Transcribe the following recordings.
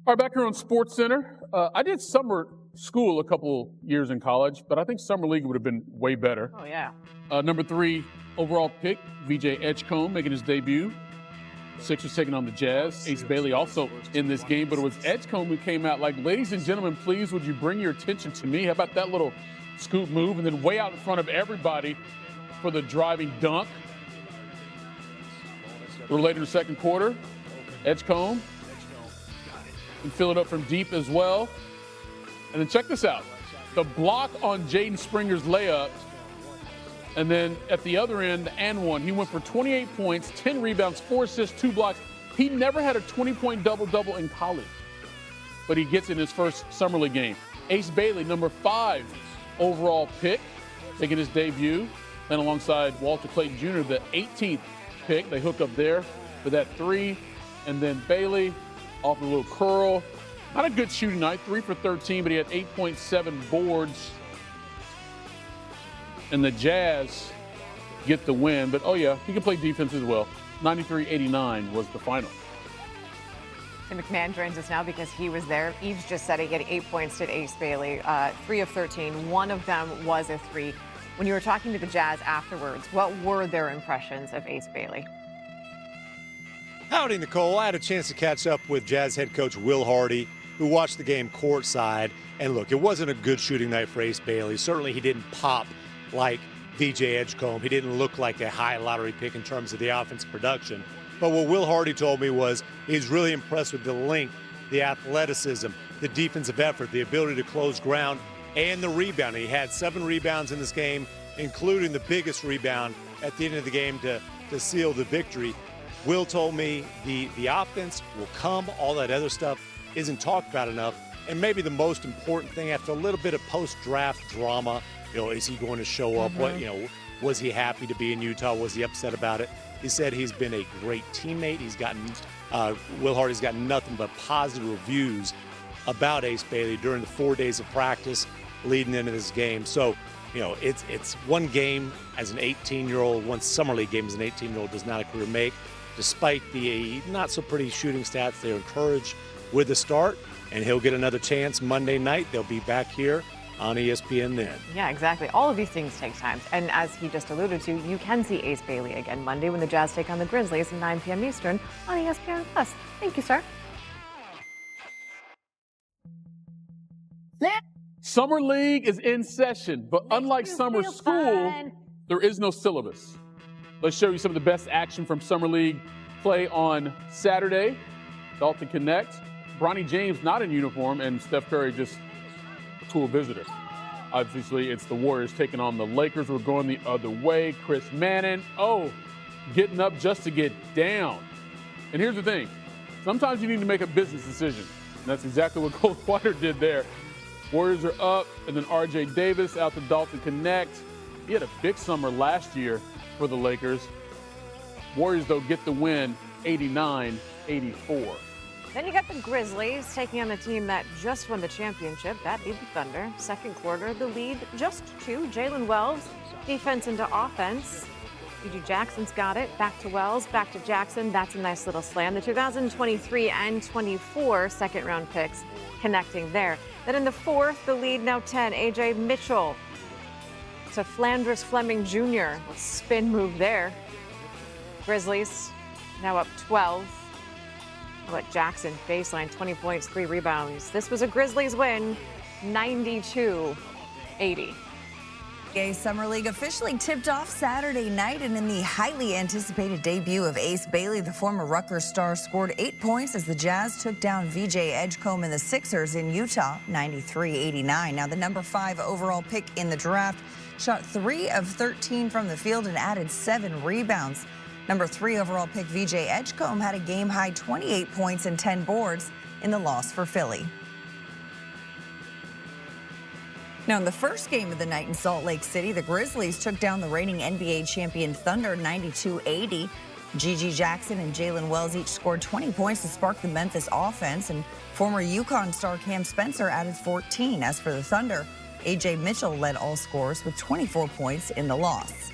All right, back here on SportsCenter. I did summer school a couple years in college, but I think summer league would have been way better. Oh, yeah. Number 3 overall pick, VJ Edgecombe, making his debut. Sixers taking on the Jazz. Ace Bailey also in this game, but it was Edgecombe who came out like, ladies and gentlemen, please, would you bring your attention to me? How about that little scoop move? And then way out in front of everybody for the driving dunk. A little later in the second quarter, Edgecombe can fill it up from deep as well. And then check this out. The block on Jaden Springer's layup. And then at the other end, and one. He went for 28 points, 10 rebounds, 4 assists, 2 blocks. He never had a 20-point double-double in college, but he gets in his first summer league game. Ace Bailey, number 5 overall pick, making his debut. Then alongside Walter Clayton Jr., the 18th pick. They hook up there for that 3. And then Bailey off a little curl. Not a good shooting night, 3 for 13, but he had 8.7 boards. And the Jazz get the win. But, oh, yeah, he can play defense as well. 93-89 was the final. Tim McMahon joins us now because he was there. Eves just said he had 8 points to Ace Bailey, 3 of 13. One of them was a 3. When you were talking to the Jazz afterwards, what were their impressions of Ace Bailey? Howdy, Nicole. I had a chance to catch up with Jazz head coach Will Hardy, who watched the game courtside. And look, it wasn't a good shooting night for Ace Bailey. Certainly he didn't pop like VJ Edgecombe. He didn't look like a high lottery pick in terms of the offensive production. But what Will Hardy told me was he's really impressed with the length, the athleticism, the defensive effort, the ability to close ground, and the rebound. He had 7 rebounds in this game, including the biggest rebound at the end of the game to seal the victory. Will told me the offense will come. All that other stuff isn't talked about enough. And maybe the most important thing, after a little bit of post-draft drama, is he going to show up? What, was he happy to be in Utah? Was he upset about it? He said he's been a great teammate. He's gotten, Will Hardy's gotten nothing but positive reviews about Ace Bailey during the 4 days of practice leading into this game. So, it's one game as an 18-year-old, one summer league game as an 18-year-old does not a career make. Despite the not so pretty shooting stats, they're encouraged with the start, and he'll get another chance Monday night. They'll be back here on ESPN then. Yeah, exactly. All of these things take time. And as he just alluded to, you can see Ace Bailey again Monday when the Jazz take on the Grizzlies at 9 p.m. Eastern on ESPN+. Thank you, sir. Summer League is in session, but unlike summer school, there is no syllabus. Let's show you some of the best action from Summer League play on Saturday. Dalton Connect. Bronny James not in uniform, and Steph Curry just a cool visitor. Obviously, it's the Warriors taking on the Lakers. We're going the other way. Chris Manning, getting up just to get down. And here's the thing. Sometimes you need to make a business decision. And that's exactly what Goldwater did there. Warriors are up, and then R.J. Davis out to Dalton Connect. He had a big summer last year for the Lakers. Warriors, though, get the win 89-84. Then you got the Grizzlies taking on the team that just won the championship. That beat the Thunder. Second quarter, the lead just 2. Jalen Wells, defense into offense. G.G. Jackson's got it. Back to Wells, back to Jackson. That's a nice little slam. The 2023 and 24 second-round picks connecting there. Then in the fourth, the lead now 10. A.J. Mitchell to Flanders Fleming Jr. A spin move there. Grizzlies now up 12. How about Jackson? Baseline, 20 points, 3 rebounds. This was a Grizzlies win, 92-80. Summer League officially tipped off Saturday night, and in the highly anticipated debut of Ace Bailey, the former Rutgers star scored 8 points as the Jazz took down VJ Edgecombe and the Sixers in Utah, 93-89. Now, the number 5 overall pick in the draft shot 3 of 13 from the field and added 7 rebounds. Number 3 overall pick VJ Edgecombe had a game-high 28 points and 10 boards in the loss for Philly. Now, in the first game of the night in Salt Lake City, the Grizzlies took down the reigning NBA champion Thunder 92-80. G.G. Jackson and Jalen Wells each scored 20 points to spark the Memphis offense, and former UConn star Cam Spencer added 14. As for the Thunder, A.J. Mitchell led all scorers with 24 points in the loss.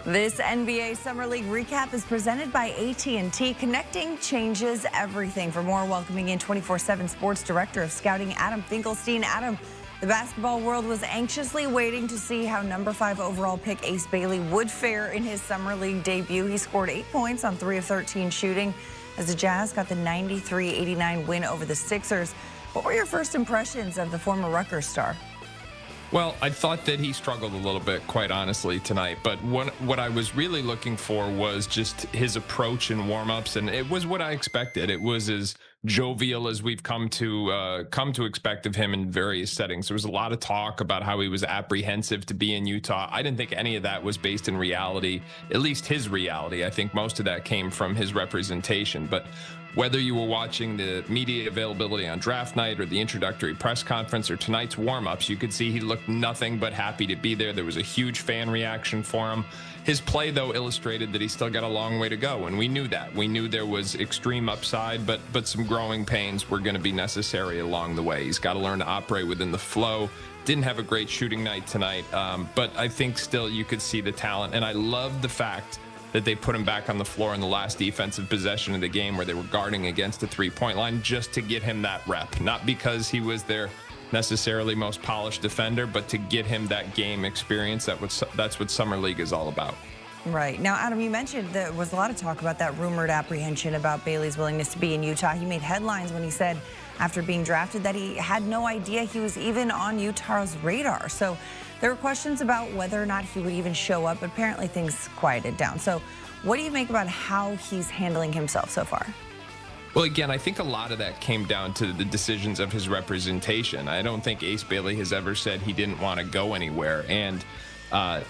This NBA Summer League recap is presented by AT&T. Connecting changes everything. For more, welcoming in 24/7 Sports Director of Scouting, Adam Finkelstein. Adam, the basketball world was anxiously waiting to see how number 5 overall pick Ace Bailey would fare in his Summer League debut. He scored 8 points on 3 of 13 shooting as the Jazz got the 93-89 win over the Sixers. What were your first impressions of the former Rutgers star? Well, I thought that he struggled a little bit, quite honestly, tonight. But what I was really looking for was just his approach in warm-ups, and it was what I expected. It was as jovial as we've come to expect of him in various settings. There was a lot of talk about how he was apprehensive to be in Utah. I didn't think any of that was based in reality, at least his reality. I think most of that came from his representation. But whether you were watching the media availability on draft night or the introductory press conference or tonight's warm-ups, you could see he looked nothing but happy to be there. There was a huge fan reaction for him. His play, though, illustrated that he still got a long way to go, and we knew that. We knew there was extreme upside, but some growing pains were going to be necessary along the way. He's got to learn to operate within the flow. Didn't have a great shooting night tonight, but I think still you could see the talent, and I love the fact that they put him back on the floor in the last defensive possession of the game where they were guarding against the three-point line just to get him that rep. Not because he was their necessarily most polished defender, but to get him that game experience. That's what Summer League is all about. Right. Now, Adam, you mentioned there was a lot of talk about that rumored apprehension about Bailey's willingness to be in Utah. He made headlines when he said after being drafted that he had no idea he was even on Utah's radar. So there were questions about whether or not he would even show up, but apparently things quieted down. So what do you make about how he's handling himself so far? Well, again, I think a lot of that came down to the decisions of his representation. I don't think Ace Bailey has ever said he didn't want to go anywhere. And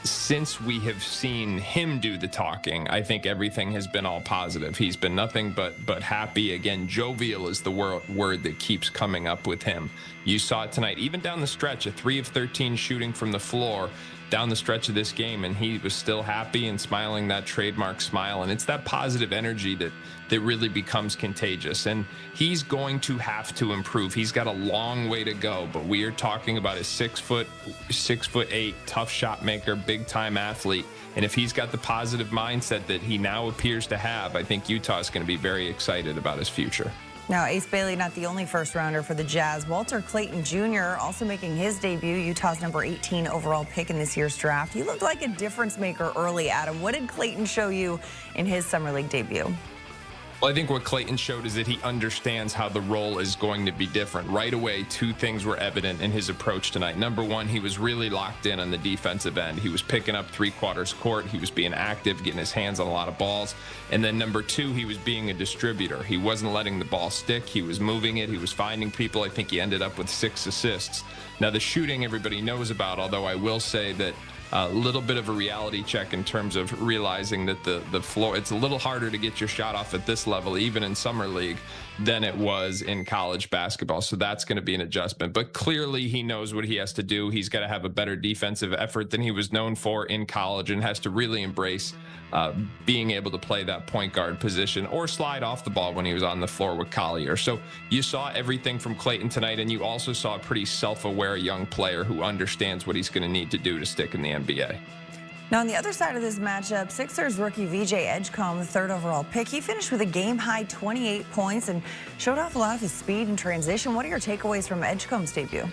since we have seen him do the talking, I think everything has been all positive. He's been nothing but happy. Again, jovial is the word that keeps coming up with him. You saw it tonight, even down the stretch, a 3 of 13 shooting from the floor down the stretch of this game, and he was still happy and smiling that trademark smile. And it's that positive energy that really becomes contagious. And he's going to have to improve. He's got a long way to go, but we are talking about a 6'8", tough shot maker, big time athlete. And if he's got the positive mindset that he now appears to have, I think Utah is going to be very excited about his future. Now, Ace Bailey, not the only first-rounder for the Jazz. Walter Clayton Jr. also making his debut, Utah's number 18 overall pick in this year's draft. He looked like a difference maker early, Adam. What did Clayton show you in his Summer League debut? Well, I think what Clayton showed is that he understands how the role is going to be different. Right away, 2 things were evident in his approach tonight. Number one, he was really locked in on the defensive end. He was picking up 3/4 court. He was being active, getting his hands on a lot of balls. And then number 2, he was being a distributor. He wasn't letting the ball stick. He was moving it. He was finding people. I think he ended up with 6 assists. Now, the shooting everybody knows about, although I will say that a little bit of a reality check in terms of realizing that the floor, it's a little harder to get your shot off at this level, even in Summer League, than it was in college basketball. So that's going to be an adjustment. But clearly he knows what he has to do. He's got to have a better defensive effort than he was known for in college and has to really embrace being able to play that point guard position or slide off the ball when he was on the floor with Collier. So you saw everything from Clayton tonight, and you also saw a pretty self-aware young player who understands what he's going to need to do to stick in the NBA. Now, on the other side of this matchup, Sixers rookie VJ Edgecombe, the 3rd overall pick, he finished with a game-high 28 points and showed off a lot of his speed and transition. What are your takeaways from Edgecombe's debut?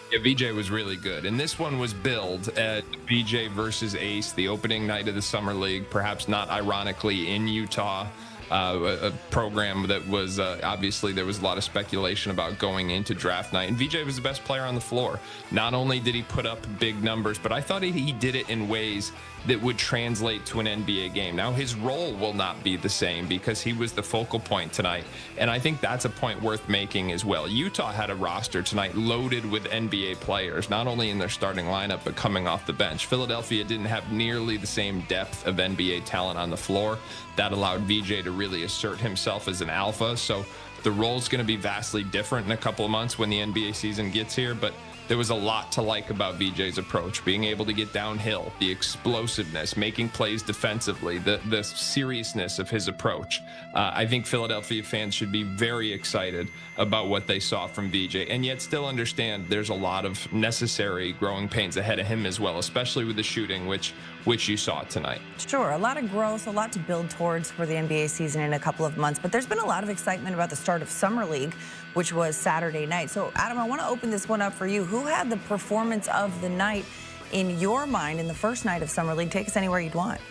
Yeah, VJ was really good, and this one was billed at VJ versus Ace, the opening night of the Summer League, perhaps not ironically in Utah, a program that was obviously there was a lot of speculation about going into draft night, and VJ was the best player on the floor. Not only did he put up big numbers, but I thought he did it in ways that would translate to an NBA game. Now, his role will not be the same because he was the focal point tonight, and I think that's a point worth making as well. Utah had a roster tonight loaded with NBA players, not only in their starting lineup, but coming off the bench. Philadelphia didn't have nearly the same depth of NBA talent on the floor. That allowed VJ to really assert himself as an alpha, so the role's going to be vastly different in a couple of months when the NBA season gets here, but there was a lot to like about VJ's approach, being able to get downhill, the explosiveness, making plays defensively, the seriousness of his approach. I think Philadelphia fans should be very excited about what they saw from VJ, and yet still understand there's a lot of necessary growing pains ahead of him as well, especially with the shooting, which you saw tonight. Sure, a lot of growth, a lot to build towards for the NBA season in a couple of months, but there's been a lot of excitement about the start of Summer League, which was Saturday night. So, Adam, I want to open this one up for you. Who had the performance of the night in your mind in the first night of Summer League? Take us anywhere you'd want.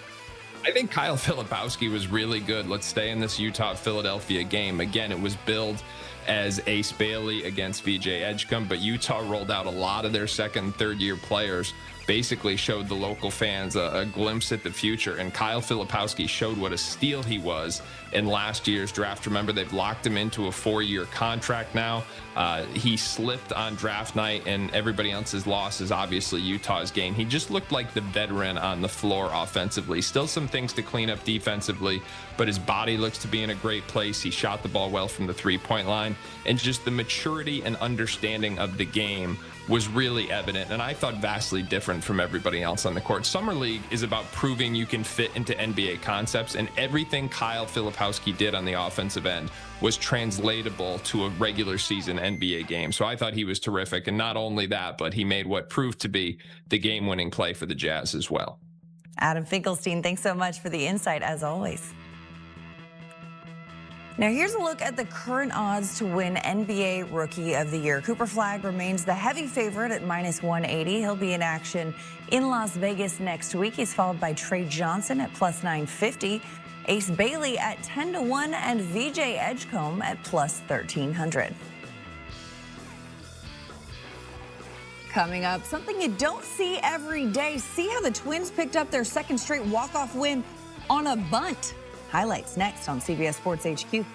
I think Kyle Filipowski was really good. Let's stay in this Utah-Philadelphia game. Again, it was billed as Ace Bailey against VJ Edgecombe, but Utah rolled out a lot of their second and third year players, basically showed the local fans a glimpse at the future, and Kyle Filipowski showed what a steal he was in last year's draft. Remember, they've locked him into a 4-year contract now. He slipped on draft night, and everybody else's loss is obviously Utah's gain. He just looked like the veteran on the floor offensively. Still some things to clean up defensively, but his body looks to be in a great place. He shot the ball well from the three-point line, and just the maturity and understanding of the game was really evident, and I thought vastly different from everybody else on the court. Summer League is about proving you can fit into NBA concepts, and everything Kyle Filipowski did on the offensive end was translatable to a regular season NBA game. So I thought he was terrific, and not only that, but he made what proved to be the game-winning play for the Jazz as well. Adam Finkelstein, thanks so much for the insight, as always. Now here's a look at the current odds to win NBA Rookie of the Year. Cooper Flagg remains the heavy favorite at -180. He'll be in action in Las Vegas next week. He's followed by Trey Johnson at +950, Ace Bailey at 10-1, and VJ Edgecombe at +1300. Coming up, something you don't see every day. See how the Twins picked up their second straight walk-off win on a bunt. Highlights next on CBS Sports HQ.